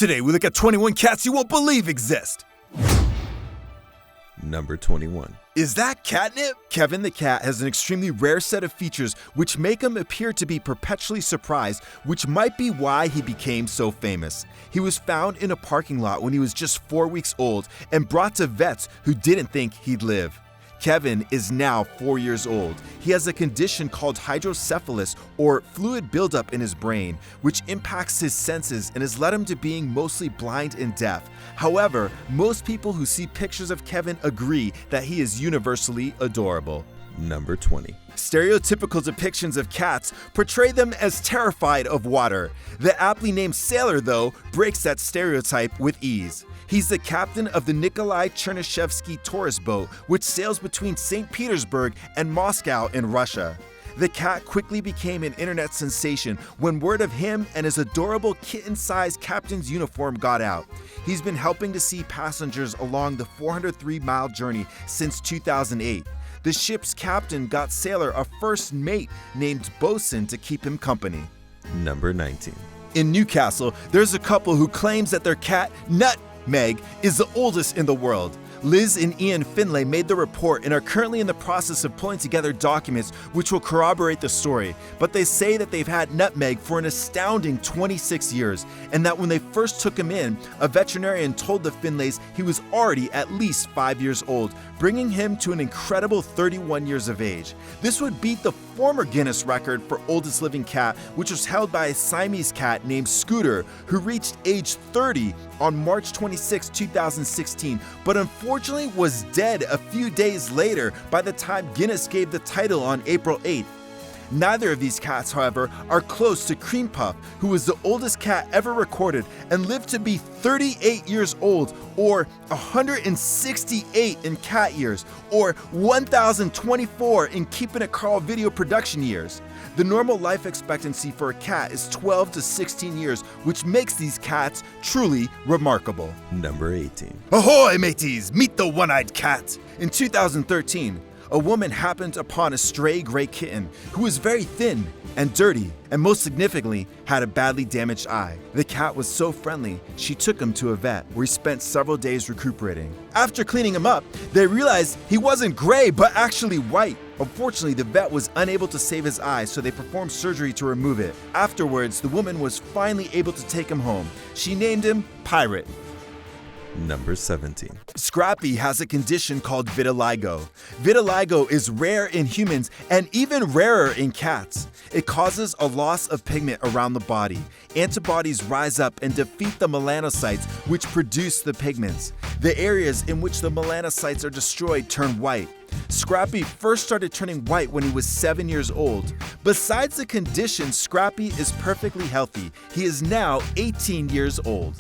Today we look at 21 cats you won't believe exist. Number 21. Is that catnip? Kevin the cat has an extremely rare set of features which make him appear to be perpetually surprised, which might be why he became so famous. He was found in a parking lot when he was just 4 weeks old and brought to vets who didn't think he'd live. Kevin is now 4 years old. He has a condition called hydrocephalus, or fluid buildup in his brain, which impacts his senses and has led him to being mostly blind and deaf. However, most people who see pictures of Kevin agree that he is universally adorable. Number 20. Stereotypical depictions of cats portray them as terrified of water. The aptly named Sailor, though, breaks that stereotype with ease. He's the captain of the Nikolai Chernyshevsky tourist boat, which sails between St. Petersburg and Moscow in Russia. The cat quickly became an internet sensation when word of him and his adorable kitten-sized captain's uniform got out. He's been helping to see passengers along the 403-mile journey since 2008. The ship's captain got Sailor a first mate named Bosun to keep him company. Number 19. In Newcastle, there's a couple who claims that their cat, Nutmeg, is the oldest in the world. Liz and Ian Finlay made the report and are currently in the process of pulling together documents which will corroborate the story, but they say that they've had Nutmeg for an astounding 26 years, and that when they first took him in, a veterinarian told the Finlays he was already at least 5 years old, bringing him to an incredible 31 years of age. This would beat the former Guinness record for oldest living cat, which was held by a Siamese cat named Scooter, who reached age 30 on March 26, 2016, but unfortunately was dead a few days later by the time Guinness gave the title on April 8th. Neither of these cats, however, are close to Cream Puff, who was the oldest cat ever recorded and lived to be 38 years old, or 168 in cat years, or 1,024 in Keeping It Karl video production years. The normal life expectancy for a cat is 12 to 16 years, which makes these cats truly remarkable. Number 18. Ahoy, mateys! Meet the one-eyed cat! In 2013, a woman happened upon a stray gray kitten who was very thin and dirty, and most significantly, had a badly damaged eye. The cat was so friendly, she took him to a vet where he spent several days recuperating. After cleaning him up, they realized he wasn't gray but actually white. Unfortunately, the vet was unable to save his eye, so they performed surgery to remove it. Afterwards, the woman was finally able to take him home. She named him Pirate. Number 17. Scrappy has a condition called vitiligo. Vitiligo is rare in humans and even rarer in cats. It causes a loss of pigment around the body. Antibodies rise up and defeat the melanocytes, which produce the pigments. The areas in which the melanocytes are destroyed turn white. Scrappy first started turning white when he was 7 years old. Besides the condition, Scrappy is perfectly healthy. He is now 18 years old.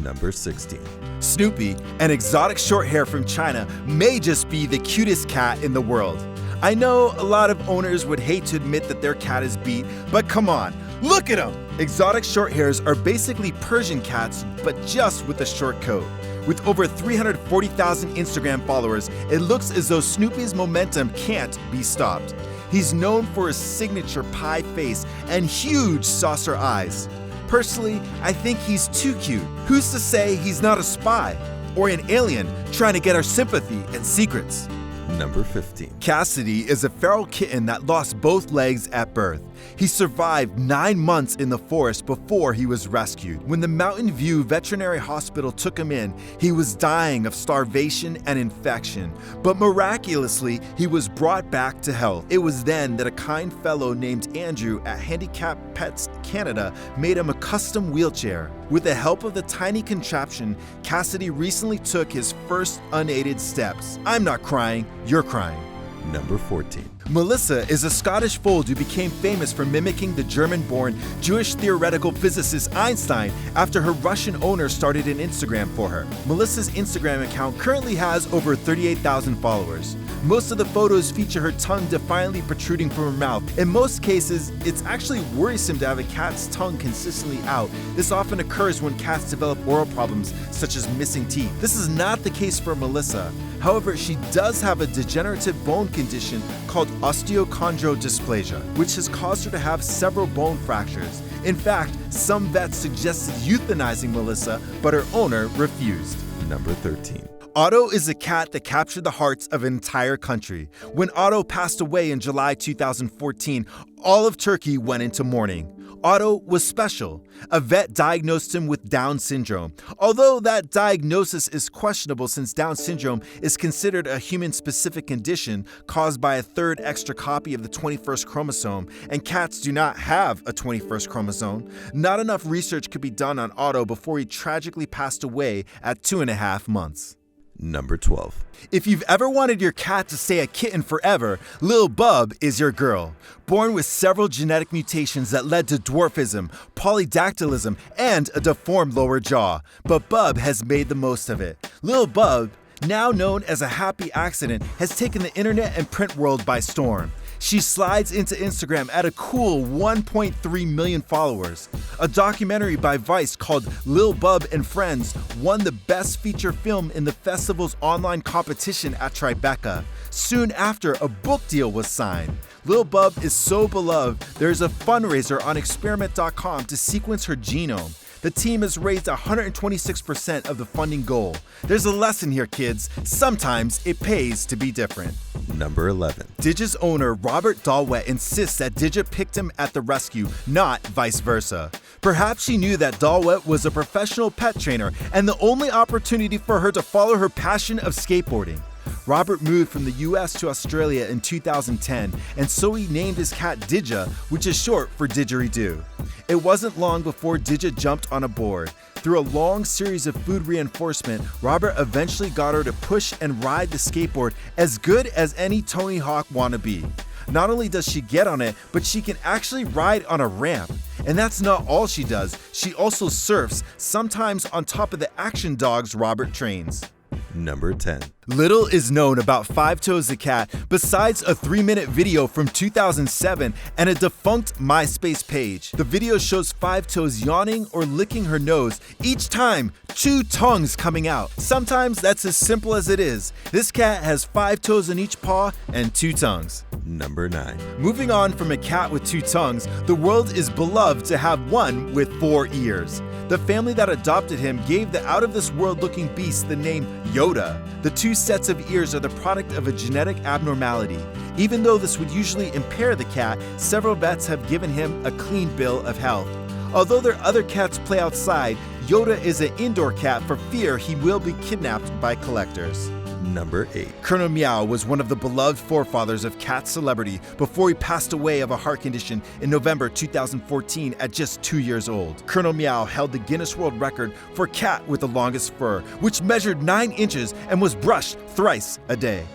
Number 16. Snoopy, an exotic short hair from China, may just be the cutest cat in the world. I know a lot of owners would hate to admit that their cat is beat, but come on, look at him! Exotic short hairs are basically Persian cats, but just with a short coat. With over 340,000 Instagram followers, it looks as though Snoopy's momentum can't be stopped. He's known for his signature pie face and huge saucer eyes. Personally, I think he's too cute. Who's to say he's not a spy or an alien trying to get our sympathy and secrets? Number 15. Cassidy is a feral kitten that lost both legs at birth. He survived 9 months in the forest before he was rescued. When the Mountain View Veterinary Hospital took him in, he was dying of starvation and infection. But miraculously, he was brought back to health. It was then that a kind fellow named Andrew at Handicap Pets Canada made him a custom wheelchair. With the help of the tiny contraption, Cassidy recently took his first unaided steps. I'm not crying, you're crying. Number 14. Melissa is a Scottish fold who became famous for mimicking the German-born Jewish theoretical physicist Einstein after her Russian owner started an Instagram for her. Melissa's Instagram account currently has over 38,000 followers. Most of the photos feature her tongue defiantly protruding from her mouth. In most cases, it's actually worrisome to have a cat's tongue consistently out. This often occurs when cats develop oral problems, such as missing teeth. This is not the case for Melissa. However, she does have a degenerative bone condition called osteochondrodysplasia, which has caused her to have several bone fractures. In fact, some vets suggested euthanizing Melissa, but her owner refused. Number 13. Otto is a cat that captured the hearts of an entire country. When Otto passed away in July 2014, all of Turkey went into mourning. Otto was special. A vet diagnosed him with Down syndrome. Although that diagnosis is questionable since Down syndrome is considered a human-specific condition caused by a third extra copy of the 21st chromosome, and cats do not have a 21st chromosome, not enough research could be done on Otto before he tragically passed away at 2.5 months. Number 12. If you've ever wanted your cat to stay a kitten forever, Lil Bub is your girl. Born with several genetic mutations that led to dwarfism, polydactylism, and a deformed lower jaw, but Bub has made the most of it. Lil Bub, now known as a happy accident, has taken the internet and print world by storm. She slides into Instagram at a cool 1.3 million followers. A documentary by Vice called Lil Bub and Friends won the Best Feature Film in the festival's online competition at Tribeca. Soon after, a book deal was signed. Lil Bub is so beloved, there's a fundraiser on experiment.com to sequence her genome. The team has raised 126% of the funding goal. There's a lesson here, kids. Sometimes it pays to be different. Number 11. Digi's owner, Robert Dalwet, insists that Digi picked him at the rescue, not vice versa. Perhaps she knew that Dalwet was a professional pet trainer and the only opportunity for her to follow her passion of skateboarding. Robert moved from the US to Australia in 2010, and so he named his cat Digi, which is short for didgeridoo. It wasn't long before Digi jumped on a board. Through a long series of food reinforcement, Robert eventually got her to push and ride the skateboard as good as any Tony Hawk wannabe. Not only does she get on it, but she can actually ride on a ramp. And that's not all she does. She also surfs, sometimes on top of the action dogs Robert trains. Number 10. Little is known about Five Toes the cat besides a 3-minute video from 2007 and a defunct MySpace page. The video shows Five Toes yawning or licking her nose, each time 2 tongues coming out. Sometimes that's as simple as it is. This cat has 5 toes in each paw and 2 tongues. Number 9. Moving on from a cat with 2 tongues, the world is beloved to have one with 4 ears. The family that adopted him gave the out-of-this-world looking beast the name Yoda. The 2 sets of ears are the product of a genetic abnormality. Even though this would usually impair the cat, several vets have given him a clean bill of health. Although their other cats play outside, Yoda is an indoor cat for fear he will be kidnapped by collectors. Number 8. Colonel Meow was one of the beloved forefathers of cat celebrity before he passed away of a heart condition in November 2014 at just 2 years old. Colonel Meow held the Guinness World Record for cat with the longest fur, which measured 9 inches and was brushed thrice a day.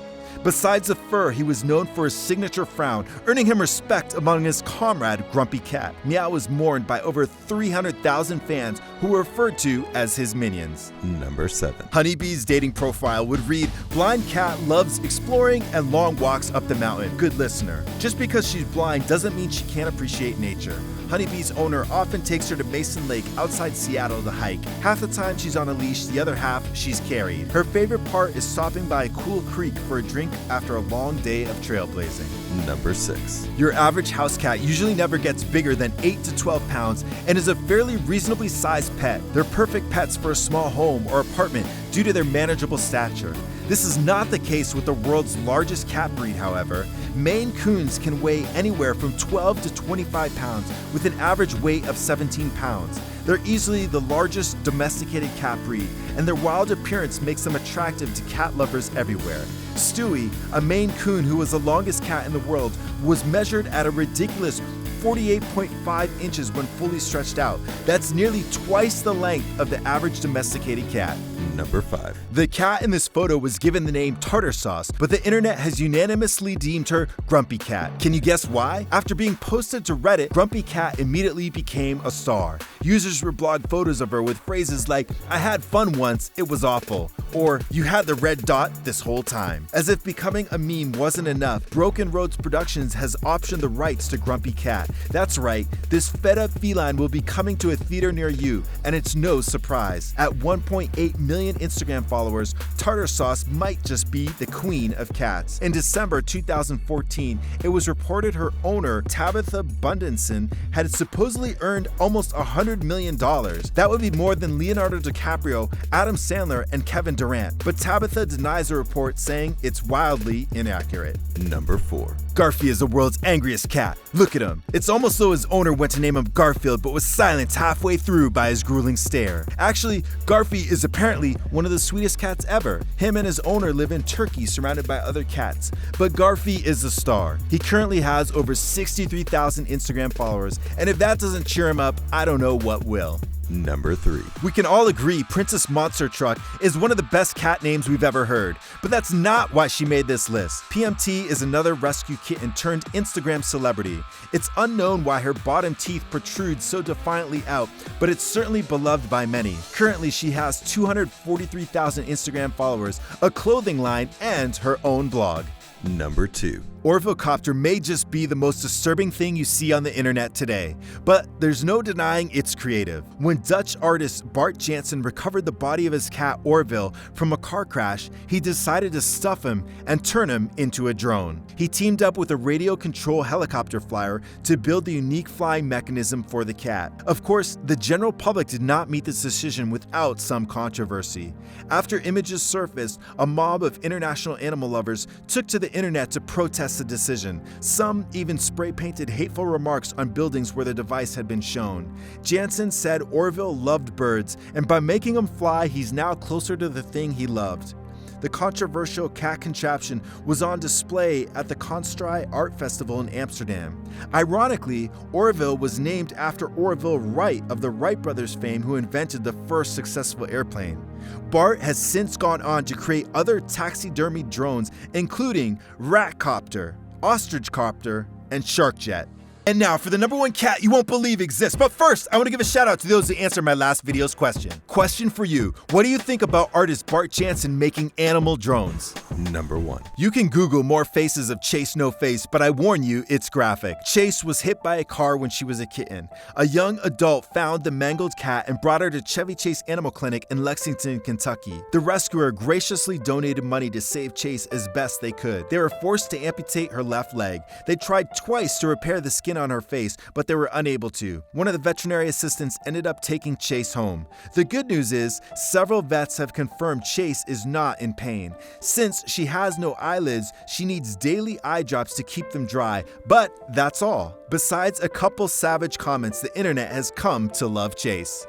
Besides the fur, he was known for his signature frown, earning him respect among his comrade Grumpy Cat. Meow was mourned by over 300,000 fans who were referred to as his minions. Number 7. Honeybee's dating profile would read, "Blind cat loves exploring and long walks up the mountain." Good listener. Just because she's blind doesn't mean she can't appreciate nature. Honeybee's owner often takes her to Mason Lake outside Seattle to hike. Half the time she's on a leash, the other half she's carried. Her favorite part is stopping by a cool creek for a drink after a long day of trailblazing. Number 6. Your average house cat usually never gets bigger than 8 to 12 pounds and is a fairly reasonably sized pet. They're perfect pets for a small home or apartment due to their manageable stature. This is not the case with the world's largest cat breed, however. Maine Coons can weigh anywhere from 12 to 25 pounds with an average weight of 17 pounds. They're easily the largest domesticated cat breed, and their wild appearance makes them attractive to cat lovers everywhere. Stewie, a Maine Coon who was the longest cat in the world, was measured at a ridiculous 48.5 inches when fully stretched out. That's nearly twice the length of the average domesticated cat. Number 5. The cat in this photo was given the name Tartar Sauce, but the internet has unanimously deemed her Grumpy Cat. Can you guess why? After being posted to Reddit, Grumpy Cat immediately became a star. Users reblogged photos of her with phrases like, "I had fun once, it was awful," or "You had the red dot this whole time." As if becoming a meme wasn't enough, Broken Roads Productions has optioned the rights to Grumpy Cat. That's right, this fed-up feline will be coming to a theater near you, and it's no surprise. At 1.8 million Instagram followers, Tartar Sauce might just be the queen of cats. In December 2014, it was reported her owner, Tabitha Bundenson, had supposedly earned almost $100 million. That would be more than Leonardo DiCaprio, Adam Sandler, and Kevin Durant. But Tabitha denies the report, saying it's wildly inaccurate. Number 4. Garfield is the world's angriest cat. Look at him. It's almost though his owner went to name him Garfield but was silenced halfway through by his grueling stare. Actually, Garfield is apparently one of the sweetest cats ever. Him and his owner live in Turkey surrounded by other cats. But Garfield is the star. He currently has over 63,000 Instagram followers, and if that doesn't cheer him up, I don't know what will. Number 3. We can all agree Princess Monster Truck is one of the best cat names we've ever heard, but that's not why she made this list. PMT is another rescue kitten turned Instagram celebrity. It's unknown why her bottom teeth protrude so defiantly out, but it's certainly beloved by many. Currently, she has 243,000 Instagram followers, a clothing line, and her own blog. Number 2. Orville-copter may just be the most disturbing thing you see on the internet today, but there's no denying it's creative. When Dutch artist Bart Jansen recovered the body of his cat Orville from a car crash, he decided to stuff him and turn him into a drone. He teamed up with a radio control helicopter flyer to build the unique flying mechanism for the cat. Of course, the general public did not meet this decision without some controversy. After images surfaced, a mob of international animal lovers took to the internet to protest the decision. Some even spray-painted hateful remarks on buildings where the device had been shown. Jansen said Orville loved birds, and by making him fly, he's now closer to the thing he loved. The controversial cat contraption was on display at the Konstrui Art Festival in Amsterdam. Ironically, Orville was named after Orville Wright of the Wright brothers fame, who invented the first successful airplane. Bart has since gone on to create other taxidermy drones, including Ratcopter, Ostrichcopter, and Sharkjet. And now for the number one cat you won't believe exists. But first, I want to give a shout out to those who answered my last video's question. Question for you: what do you think about artist Bart Jansen making animal drones? Number 1. You can Google more faces of Chase No Face, but I warn you, it's graphic. Chase was hit by a car when she was a kitten. A young adult found the mangled cat and brought her to Chevy Chase Animal Clinic in Lexington, Kentucky. The rescuer graciously donated money to save Chase as best they could. They were forced to amputate her left leg. They tried twice to repair the skin on her face, but they were unable to. One of the veterinary assistants ended up taking Chase home. The good news is, several vets have confirmed Chase is not in pain. Since she has no eyelids, she needs daily eye drops to keep them dry, but that's all. Besides a couple savage comments, the internet has come to love Chase.